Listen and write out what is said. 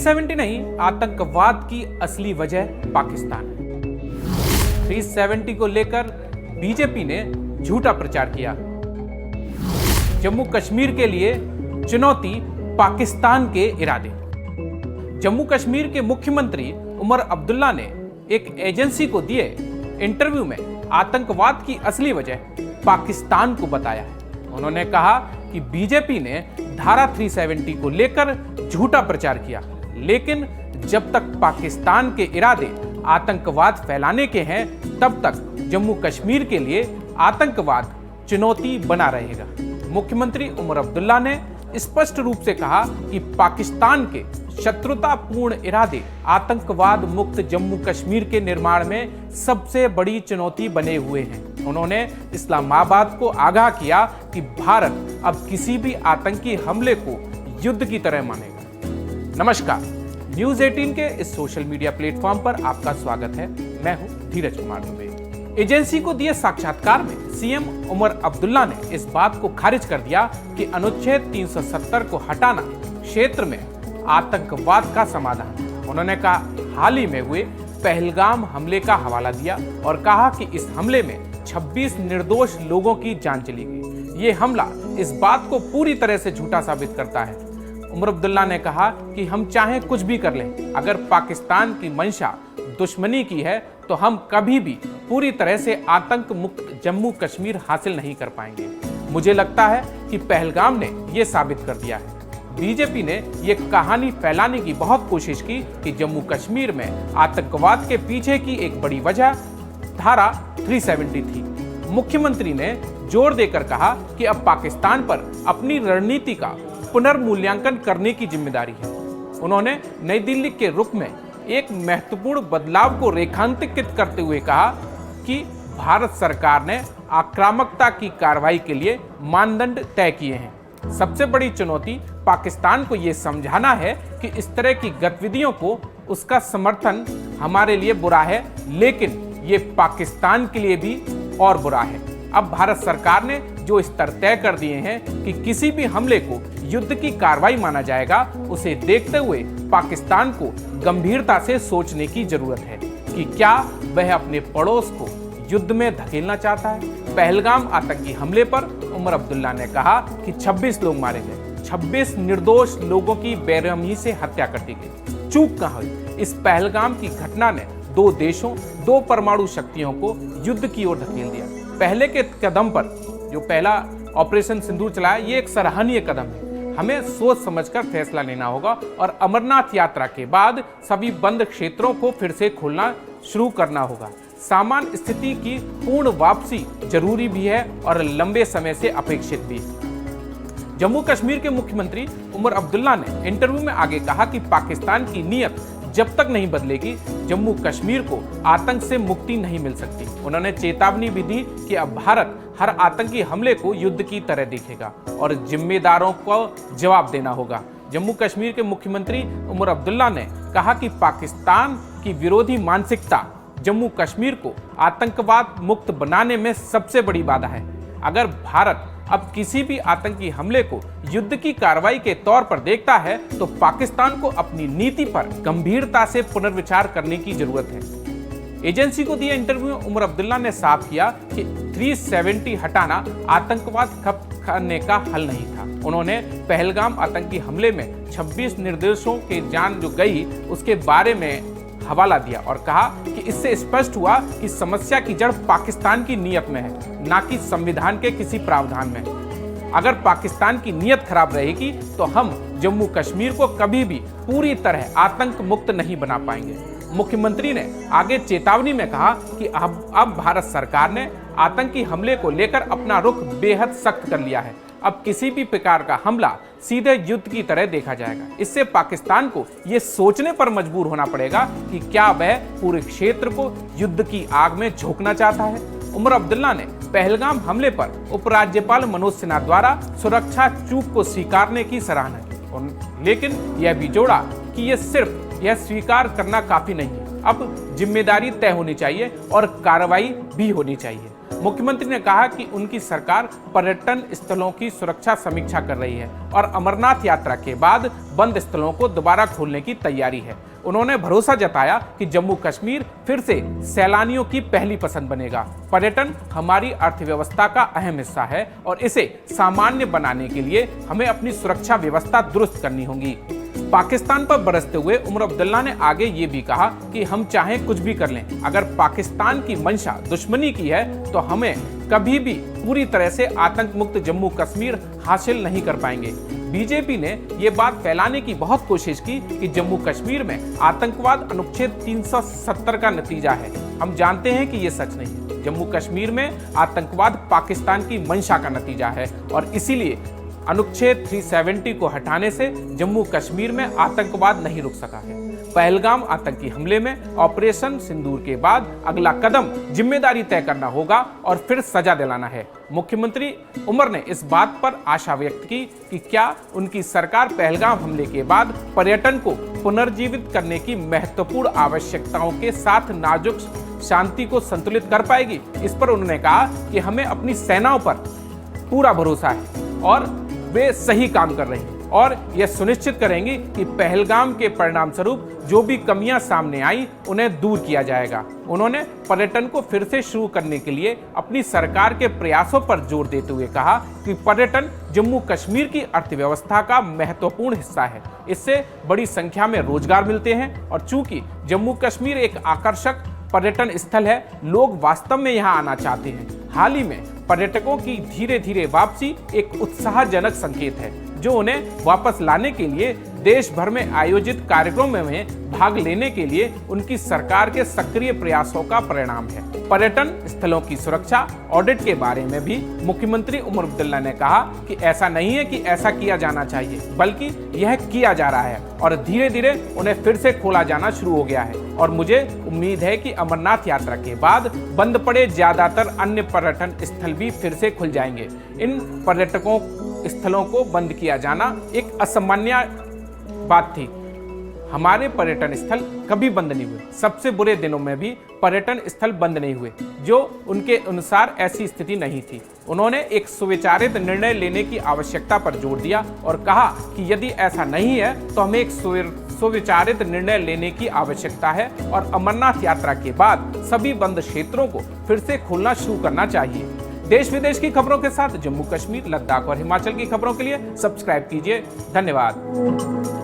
370 नहीं, आतंकवाद की असली वजह पाकिस्तान है। 370 को लेकर बीजेपी ने झूठा प्रचार किया। जम्मू कश्मीर के लिए चुनौती पाकिस्तान के इरादे। जम्मू कश्मीर के मुख्यमंत्री उमर अब्दुल्ला ने एक एजेंसी को दिए इंटरव्यू में आतंकवाद की असली वजह पाकिस्तान को बताया है। उन्होंने कहा कि बीजेपी ने धारा 370 को लेकर झूठा प्रचार किया, लेकिन जब तक पाकिस्तान के इरादे आतंकवाद फैलाने के हैं, तब तक जम्मू कश्मीर के लिए आतंकवाद चुनौती बना रहेगा। मुख्यमंत्री उमर अब्दुल्ला ने स्पष्ट रूप से कहा कि पाकिस्तान के शत्रुतापूर्ण इरादे आतंकवाद मुक्त जम्मू कश्मीर के निर्माण में सबसे बड़ी चुनौती बने हुए हैं। उन्होंने इस्लामाबाद को आगाह किया कि भारत अब किसी भी आतंकी हमले को युद्ध की तरह मानेगा। नमस्कार, न्यूज 18 के इस सोशल मीडिया प्लेटफॉर्म पर आपका स्वागत है। मैं हूं धीरज कुमार दुबे। एजेंसी को दिए साक्षात्कार में सीएम उमर अब्दुल्ला ने इस बात को खारिज कर दिया कि अनुच्छेद 370 को हटाना क्षेत्र में आतंकवाद का समाधान है। उन्होंने कहा, हाल ही में हुए पहलगाम हमले का हवाला दिया और कहा कि इस हमले में 26 निर्दोष लोगों की जान चली गई। ये हमला इस बात को पूरी तरह से झूठा साबित करता है। उमर अब्दुल्ला ने कहा कि हम चाहे कुछ भी कर लें, अगर पाकिस्तान की मंशा दुश्मनी की है तो हम कभी भी पूरी तरह से आतंक मुक्त जम्मू कश्मीर हासिल नहीं कर पाएंगे। मुझे लगता है कि पहलगाम ने यह साबित कर दिया है। बीजेपी ने यह कहानी फैलाने की बहुत कोशिश की कि जम्मू कश्मीर में आतंकवाद के पीछे की एक बड़ी वजह धारा 370 थी। मुख्यमंत्री ने जोर देकर कहा कि अब पाकिस्तान पर अपनी रणनीति का पुनर्मूल्यांकन करने की जिम्मेदारी है। उन्होंने नई दिल्ली के रुख में एक महत्वपूर्ण बदलाव को रेखांकित करते हुए कहा कि भारत सरकार ने आक्रामकता की कार्रवाई के लिए मानदंड तय किए हैं। सबसे बड़ी चुनौती पाकिस्तान को यह समझाना है कि इस तरह की गतिविधियों को उसका समर्थन हमारे लिए बुरा है, लेकिन ये पाकिस्तान के लिए भी और बुरा है। अब भारत सरकार ने जो स्तर तय कर दिए हैं कि किसी भी हमले को युद्ध की कार्रवाई माना जाएगा, उसे देखते हुए पाकिस्तान को गंभीरता से सोचने की जरूरत है कि क्या वह अपने पड़ोस को युद्ध में धकेलना चाहता है। पहलगाम आतंकी हमले पर उमर अब्दुल्ला ने कहा कि 26 लोग मारे गए, 26 निर्दोष लोगों की बेरहमी से हत्या कर दी गई। चूक कहाँ हुई? इस पहलगाम की घटना ने दो देशों, दो परमाणु शक्तियों को युद्ध की ओर धकेल दिया। पहले के कदम पर जो पहला ऑपरेशन सिंदूर चलाया, ये एक सराहनीय कदम है। हमें सोच समझकर फैसला लेना होगा और अमरनाथ यात्रा के बाद सभी बंद क्षेत्रों को फिर से खोलना शुरू करना होगा। सामान्य स्थिति की पूर्ण वापसी जरूरी भी है और लंबे समय से अपेक्षित भी। जम्मू कश्मीर के मुख्यमंत्री उमर अब्दुल्ला ने इंटरव्यू में आगे कहा कि पाकिस्तान की नीयत जब तक नहीं बदलेगी, जम्मू कश्मीर को आतंक से मुक्ति नहीं मिल सकती। उन्होंने चेतावनी भी दी कि अब भारत हर आतंकी हमले को युद्ध की तरह देखेगा और जिम्मेदारों को जवाब देना होगा। जम्मू कश्मीर के मुख्यमंत्री उमर अब्दुल्ला ने कहा कि पाकिस्तान की विरोधी मानसिकता जम्मू कश्मीर को आतंकवाद मुक्त बनाने में सबसे बड़ी बाधा है। अगर भारत अब किसी भी आतंकी हमले को युद्ध की कार्रवाई के तौर पर देखता है, तो पाकिस्तान को अपनी नीति पर गंभीरता से पुनर्विचार करने की जरूरत है। एजेंसी को दिए इंटरव्यू में उमर अब्दुल्ला ने साफ किया कि 370 हटाना आतंकवाद खत्म करने का हल नहीं था। उन्होंने पहलगाम आतंकी हमले में 26 निर्दोषों की जान जो गई, उसके बारे में हवाला दिया और कहा कि इससे स्पष्ट हुआ कि समस्या की जड़ पाकिस्तान की नीयत में है, ना कि संविधान के किसी प्रावधान में। अगर पाकिस्तान की नीयत खराब रहेगी तो हम जम्मू कश्मीर को कभी भी पूरी तरह आतंक मुक्त नहीं बना पाएंगे। मुख्यमंत्री ने आगे चेतावनी में कहा कि अब भारत सरकार ने आतंकी हमले को लेकर अपना रुख बेहद सख्त कर लिया है। अब किसी भी प्रकार का हमला सीधे युद्ध की तरह देखा जाएगा। इससे पाकिस्तान को यह सोचने पर मजबूर होना पड़ेगा कि क्या वह पूरे क्षेत्र को युद्ध की आग में झोंकना चाहता है। उमर अब्दुल्ला ने पहलगाम हमले पर उपराज्यपाल मनोज सिन्हा द्वारा सुरक्षा चूक को स्वीकारने की सराहना की, लेकिन यह भी जोड़ा कि यह स्वीकार करना काफी नहीं है। अब जिम्मेदारी तय होनी चाहिए और कार्रवाई भी होनी चाहिए। मुख्यमंत्री ने कहा कि उनकी सरकार पर्यटन स्थलों की सुरक्षा समीक्षा कर रही है और अमरनाथ यात्रा के बाद बंद स्थलों को दोबारा खोलने की तैयारी है। उन्होंने भरोसा जताया कि जम्मू कश्मीर फिर से सैलानियों की पहली पसंद बनेगा। पर्यटन हमारी अर्थव्यवस्था का अहम हिस्सा है और इसे सामान्य बनाने के लिए हमें अपनी सुरक्षा व्यवस्था दुरुस्त करनी होगी। पाकिस्तान पर बरसते हुए उमर अब्दुल्ला ने आगे ये भी कहा कि हम चाहे कुछ भी कर लें, अगर पाकिस्तान की मंशा दुश्मनी की है तो हमें कभी भी पूरी तरह से आतंक मुक्त जम्मू कश्मीर हासिल नहीं कर पाएंगे। बीजेपी ने ये बात फैलाने की बहुत कोशिश की कि जम्मू कश्मीर में आतंकवाद अनुच्छेद 370 का नतीजा है। हम जानते हैं कि ये सच नहीं है। जम्मू कश्मीर में आतंकवाद पाकिस्तान की मंशा का नतीजा है और इसीलिए अनुच्छेद 370 को हटाने से जम्मू कश्मीर में आतंकवाद नहीं रुक सका है। पहलगाम आतंकी हमले में ऑपरेशन सिंदूर के बाद अगला कदम जिम्मेदारी तय करना होगा और फिर सजा दिलाना है। मुख्यमंत्री उमर ने इस बात पर आशा व्यक्त की कि क्या उनकी सरकार पहलगाम हमले के बाद पर्यटन को पुनर्जीवित करने की महत्वपूर्ण आवश्यकताओं के साथ नाजुक शांति को संतुलित कर पाएगी। इस पर उन्होंने कहा कि हमें अपनी सेनाओं पर पूरा भरोसा है और वे सही काम कर रहे हैं और यह सुनिश्चित करेंगे कि पहलगाम के परिणाम स्वरूप जो भी कमियां सामने आई उन्हें दूर किया जाएगा। उन्होंने पर्यटन को फिर से शुरू करने के लिए अपनी सरकार के प्रयासों पर जोर देते हुए कहा कि पर्यटन जम्मू कश्मीर की अर्थव्यवस्था का महत्वपूर्ण हिस्सा है। इससे बड़ी संख्या में रोजगार मिलते हैं और चूंकि जम्मू कश्मीर एक आकर्षक पर्यटन स्थल है, लोग वास्तव में यहाँ आना चाहते हैं। हाल ही में पर्यटकों की धीरे धीरे वापसी एक उत्साहजनक संकेत है जो उन्हें वापस लाने के लिए देश भर में आयोजित कार्यक्रमों में भाग लेने के लिए उनकी सरकार के सक्रिय प्रयासों का परिणाम है। पर्यटन स्थलों की सुरक्षा ऑडिट के बारे में भी मुख्यमंत्री उमर अब्दुल्ला ने कहा कि ऐसा नहीं है कि ऐसा किया जाना चाहिए, बल्कि यह किया जा रहा है और धीरे धीरे उन्हें फिर से खोला जाना शुरू हो गया है और मुझे उम्मीद है कि अमरनाथ यात्रा के बाद बंद पड़े ज्यादातर अन्य पर्यटन स्थल भी फिर से खुल जाएंगे। इन पर्यटकों स्थलों को बंद किया जाना एक असामान्य बात थी। हमारे पर्यटन स्थल कभी बंद नहीं हुए। सबसे बुरे दिनों में भी पर्यटन स्थल बंद नहीं हुए, जो उनके अनुसार ऐसी स्थिति नहीं थी। उन्होंने एक सुविचारित निर्णय लेने की आवश्यकता पर जोर दिया और कहा कि यदि ऐसा नहीं है तो हमें एक सुविचारित निर्णय लेने की आवश्यकता है और अमरनाथ यात्रा के बाद सभी बंद क्षेत्रों को फिर से खोलना शुरू करना चाहिए। देश विदेश की खबरों के साथ जम्मू कश्मीर, लद्दाख और हिमाचल की खबरों के लिए सब्सक्राइब कीजिए। धन्यवाद।